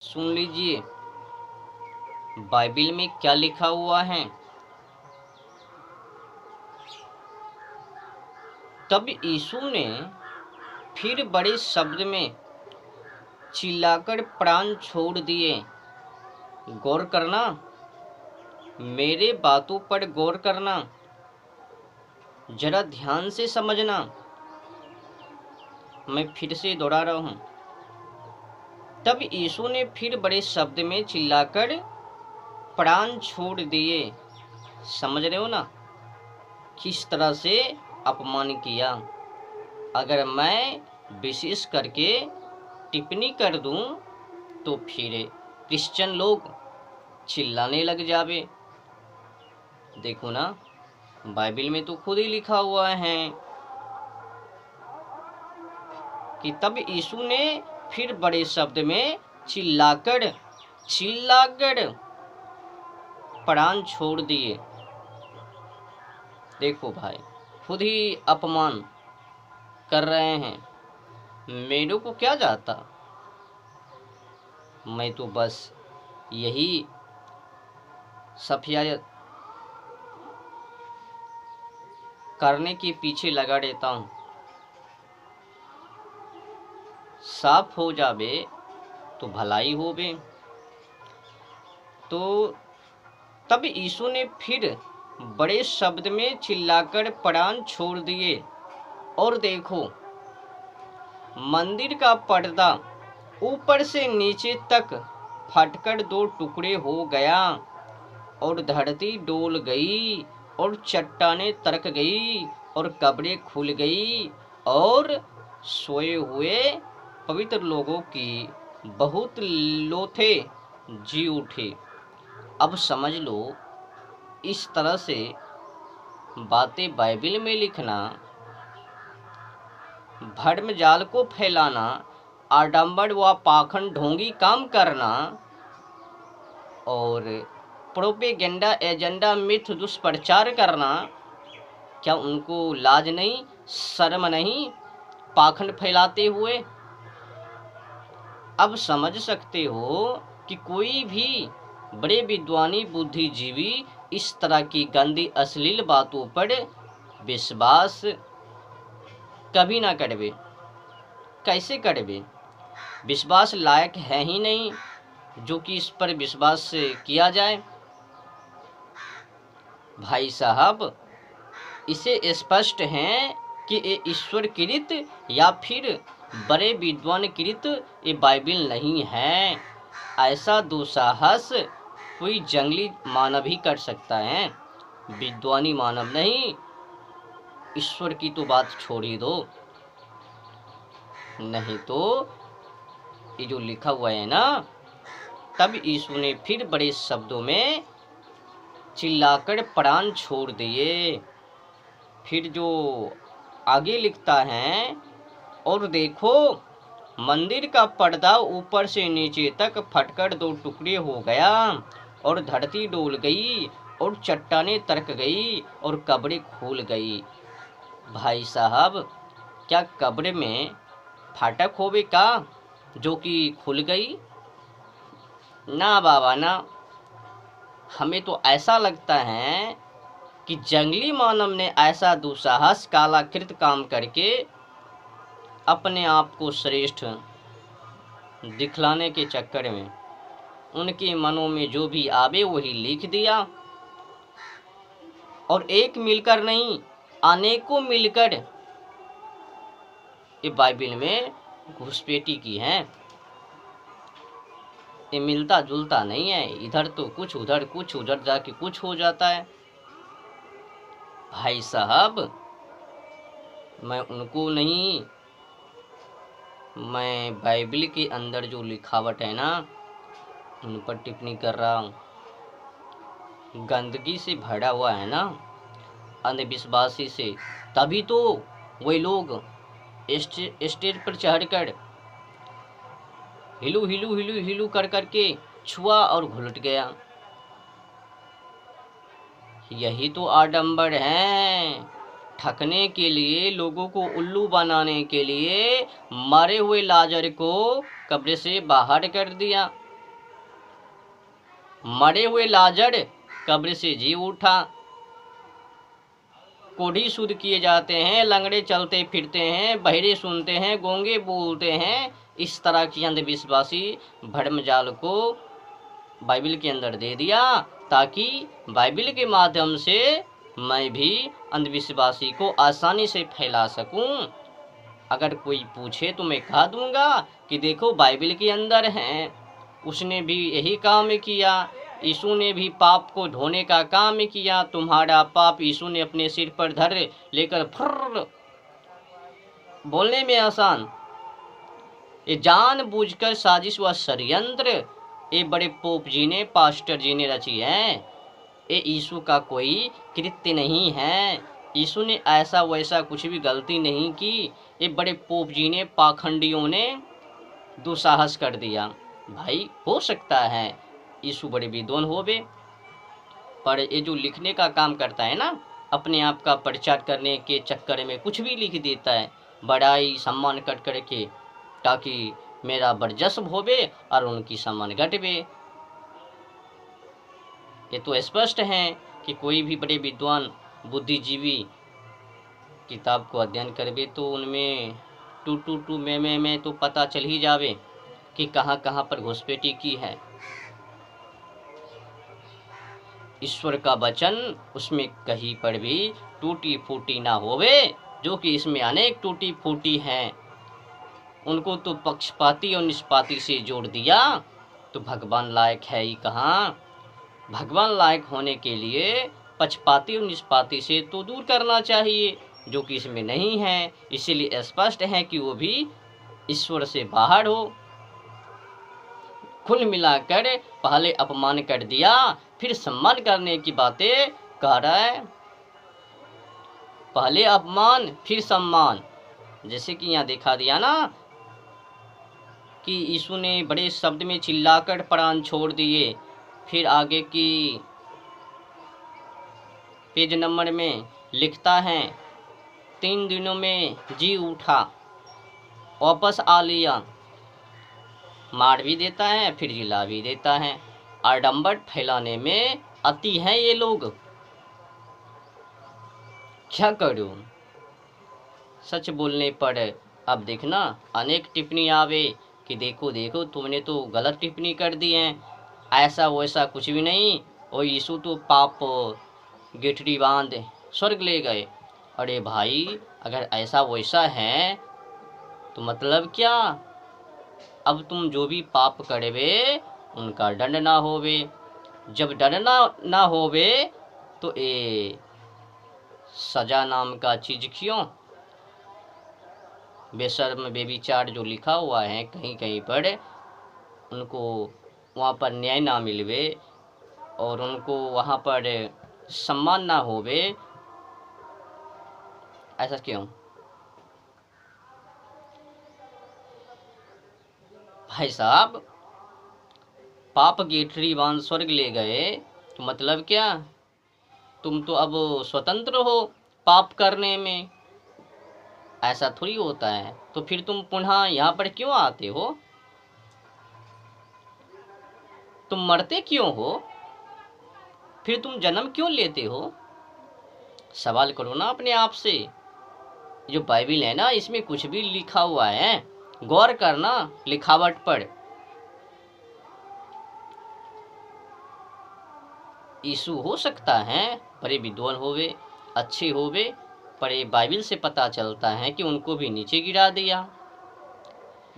सुन लीजिए बाइबिल में क्या लिखा हुआ है। तब यीशु ने फिर बड़े शब्द में चिल्लाकर प्राण छोड़ दिए। गौर करना, मेरे बातों पर गौर करना, जरा ध्यान से समझना। मैं फिर से दोहरा रहा हूं। तब यीशु ने फिर बड़े शब्द में चिल्लाकर प्राण छोड़ दिए। समझ रहे हो ना किस तरह से अपमान किया। अगर मैं विशेष करके टिप्पणी कर दूं तो फिर क्रिश्चियन लोग चिल्लाने लग जावे। देखो ना, बाइबिल में तो खुद ही लिखा हुआ है कि तब यीशु ने फिर बड़े शब्द में चिल्लाकर प्राण छोड़ दिए। देखो भाई, खुद ही अपमान कर रहे हैं। मेरे को क्या जाता, मैं तो बस यही सफाई करने के पीछे लगा रहता हूँ। साफ हो जावे तो भलाई होवे। तो तब यीशु ने फिर बड़े शब्द में चिल्लाकर प्राण छोड़ दिए और देखो, मंदिर का पर्दा ऊपर से नीचे तक फटकर दो टुकड़े हो गया और धरती डोल गई और चट्टानें तरक गई और कब्रें खुल गई और सोए हुए पवित्र लोगों की बहुत लोथे जी उठे। अब समझ लो, इस तरह से बातें बाइबिल में लिखना, भ्रम जाल को फैलाना, आडंबर व पाखंड ढोंगी काम करना और प्रोपेगेंडा एजेंडा मिथ दुष्प्रचार करना, क्या उनको लाज नहीं, शर्म नहीं पाखंड फैलाते हुए? अब समझ सकते हो कि कोई भी बड़े विद्वानी बुद्धिजीवी इस तरह की गंदी अश्लील बातों पर विश्वास कभी ना करवे। कैसे करवे? विश्वास लायक है ही नहीं जो कि इस पर विश्वास किया जाए। भाई साहब, इसे स्पष्ट है कि ये ईश्वर कृत या फिर बड़े विद्वान कृत ये बाइबिल नहीं है। ऐसा दुस्साहस कोई जंगली मानव ही कर सकता है, विद्वानी मानव नहीं। ईश्वर की तो बात छोड़ ही दो। नहीं तो ये जो लिखा हुआ है ना, तब यीशु ने फिर बड़े शब्दों में चिल्लाकर प्राण छोड़ दिए। फिर जो आगे लिखता है, और देखो, मंदिर का पर्दा ऊपर से नीचे तक फटकर दो टुकड़े हो गया और धरती डोल गई और चट्टानें तरक गई और कब्रें खुल गई। भाई साहब, क्या कब्र में फाटक होवे का जो कि खुल गई? ना बाबा ना। हमें तो ऐसा लगता है कि जंगली मानव ने ऐसा दुस्साहस कालाकृत काम करके अपने आप को श्रेष्ठ दिखलाने के चक्कर में उनके मनों में जो भी आवे वही लिख दिया। और एक मिलकर नहीं, अनेकों मिलकर ये बाइबिल में घुसपैठी की है। ये मिलता जुलता नहीं है, इधर तो कुछ उधर कुछ, उधर जाके कुछ हो जाता है। भाई साहब, मैं उनको नहीं, मैं बाइबिल के अंदर जो लिखावट है ना उन पर टिप्पणी कर रहा हूँ। गंदगी से भरा हुआ है ना, अंधविश्वासी से, तभी तो वही लोग स्टेज पर चढ़कर हिलू हिलू हिलू हिलू कर करके छुआ और घुलट गया। यही तो आडंबर है, ठगने के लिए, लोगों को उल्लू बनाने के लिए मरे हुए लाजर को कब्र से बाहर कर दिया। मरे हुए लाजर कब्र से जी उठा, कोढ़ी शुद्ध किए जाते हैं, लंगड़े चलते फिरते हैं, बहरे सुनते हैं, गूंगे बोलते हैं। इस तरह की अंधविश्वासी भ्रमजाल को बाइबल के अंदर दे दिया, ताकि बाइबल के माध्यम से मैं भी अंधविश्वासी को आसानी से फैला सकूं। अगर कोई पूछे तो मैं कह दूंगा कि देखो बाइबल के अंदर है, उसने भी यही काम किया, यीशु ने भी पाप को ढोने का काम किया। तुम्हारा पाप यीशु ने अपने सिर पर धर लेकर फुर्र, बोलने में आसान, ये जानबूझकर साजिश व षड्यंत्र ये बड़े पोप जी ने, पास्टर जी ने रची है। ये यीशु का कोई कृत्य नहीं है, यीशु ने ऐसा वैसा कुछ भी गलती नहीं की। ये बड़े पोप जी ने, पाखंडियों ने दुस्साहस कर दिया। भाई हो सकता है यीशु बड़े विद्वान होवे, पर ये जो लिखने का काम करता है ना, अपने आप का प्रचार करने के चक्कर में कुछ भी लिख देता है, बड़ाई सम्मान कट करके, ताकि मेरा वर्चस्व होवे और उनकी सम्मान घटवे। ये तो स्पष्ट है कि कोई भी बड़े विद्वान बुद्धिजीवी किताब को अध्ययन करवे तो उनमें टू में तो पता चल ही जावे कि कहाँ कहाँ पर घुसपैठी की है। ईश्वर का वचन उसमें कहीं पर भी टूटी फूटी ना होवे, जो कि इसमें अनेक टूटी फूटी हैं। उनको तो पक्षपाती और निष्पाती से जोड़ दिया, तो भगवान लायक है ही कहाँ। भगवान लायक होने के लिए पक्षपाती और निष्पाती से तो दूर करना चाहिए, जो कि इसमें नहीं है। इसीलिए स्पष्ट है कि वो भी ईश्वर से बाहर हो। कुल मिलाकर पहले अपमान कर दिया, फिर सम्मान करने की बातें कह रहा है। पहले अपमान फिर सम्मान, जैसे कि यहाँ देखा दिया ना कि यीशु ने बड़े शब्द में चिल्लाकर प्राण छोड़ दिए। फिर आगे की पेज नंबर में लिखता है 3 दिनों में जी उठा, वापस आ लिया। मार भी देता है फिर जिला भी देता है। आडंबर फैलाने में अति हैं ये लोग, क्या करूं। सच बोलने पर अब देखना अनेक टिप्पणी आवे कि देखो देखो तुमने तो गलत टिप्पणी कर दी है, ऐसा वैसा कुछ भी नहीं, और यीशु तो पाप गेठड़ी बांध स्वर्ग ले गए। अरे भाई अगर ऐसा वैसा है तो मतलब क्या, अब तुम जो भी पाप करवे उनका दंड ना होवे। जब दंड ना होवे तो ये सजा नाम का चीज क्यों। बेशर्म बेविचार जो लिखा हुआ है कहीं कहीं पर, उनको वहाँ पर न्याय ना मिलवे और उनको वहाँ पर सम्मान ना होवे, ऐसा क्यों। भाई साहब पाप गेठरी बांध स्वर्ग ले गए तो मतलब क्या, तुम तो अब स्वतंत्र हो पाप करने में, ऐसा थोड़ी होता है। तो फिर तुम पुनः यहाँ पर क्यों आते हो, तुम मरते क्यों हो, फिर तुम जन्म क्यों लेते हो। सवाल करो ना अपने आप से। जो बाइबल है ना इसमें कुछ भी लिखा हुआ है, गौर करना लिखावट पर। यीशु हो सकता है बड़े विद्वान होवे, अच्छे होवे, पर ये बाइबल से पता चलता है कि उनको भी नीचे गिरा दिया।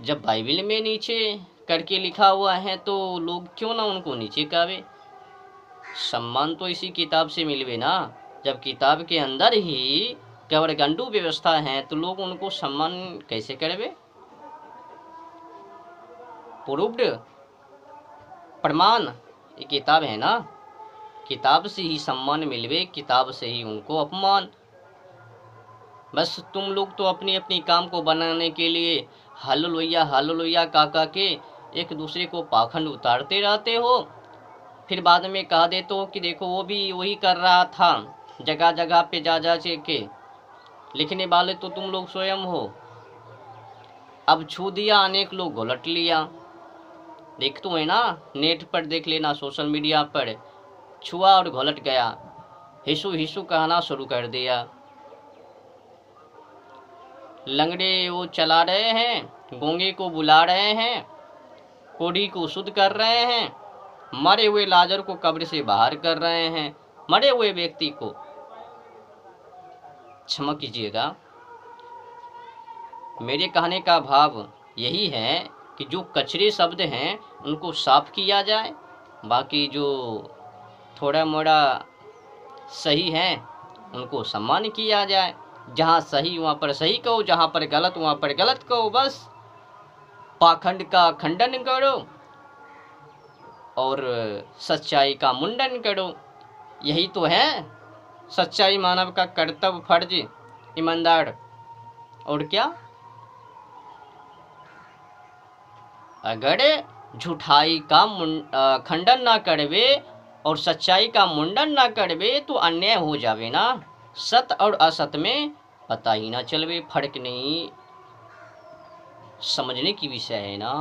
जब बाइबल में नीचे करके लिखा हुआ है तो लोग क्यों ना उनको नीचे कावे। सम्मान तो इसी किताब से मिलवे ना। जब किताब के अंदर ही केवल गंडू व्यवस्था है तो लोग उनको सम्मान कैसे करवे। प्रूव्ड प्रमाण ये किताब है ना, किताब से ही सम्मान मिलवे, किताब से ही उनको अपमान। बस तुम लोग तो अपनी अपनी काम को बनाने के लिए हालेलुया काका के एक दूसरे को पाखंड उतारते रहते हो। फिर बाद में कह देते हो कि देखो वो भी वही कर रहा था, जगह जगह पे जा के लिखने वाले तो तुम लोग स्वयं हो। अब छू दिया अनेक लोग उलट लिया, देख तो है ना, नेट पर देख लेना, सोशल मीडिया पर, छुआ और घोलट गया, हिसू हिसू कहना शुरू कर दिया। लंगड़े वो चला रहे हैं, गूंगे को बुला रहे हैं, कोढ़ी को शुद्ध कर रहे हैं, मरे हुए लाजर को कब्र से बाहर कर रहे हैं, मरे हुए व्यक्ति को, क्षमा कीजिएगा, मेरे कहने का भाव यही है कि जो कचरे शब्द हैं उनको साफ किया जाए, बाकी जो थोड़ा मोड़ा सही है उनको सम्मान किया जाए। जहाँ सही वहाँ पर सही कहो, जहाँ पर गलत वहाँ पर गलत कहो। बस पाखंड का खंडन करो और सच्चाई का मुंडन करो, यही तो है सच्चाई मानव का कर्तव्य, फर्ज, ईमानदार। और क्या, अगर झूठाई का खंडन ना करवे और सच्चाई का मुंडन ना करवे तो अन्याय हो जावे ना। सत्य और असत्य में पता ही ना चलवे, फर्क नहीं समझने की विषय है ना।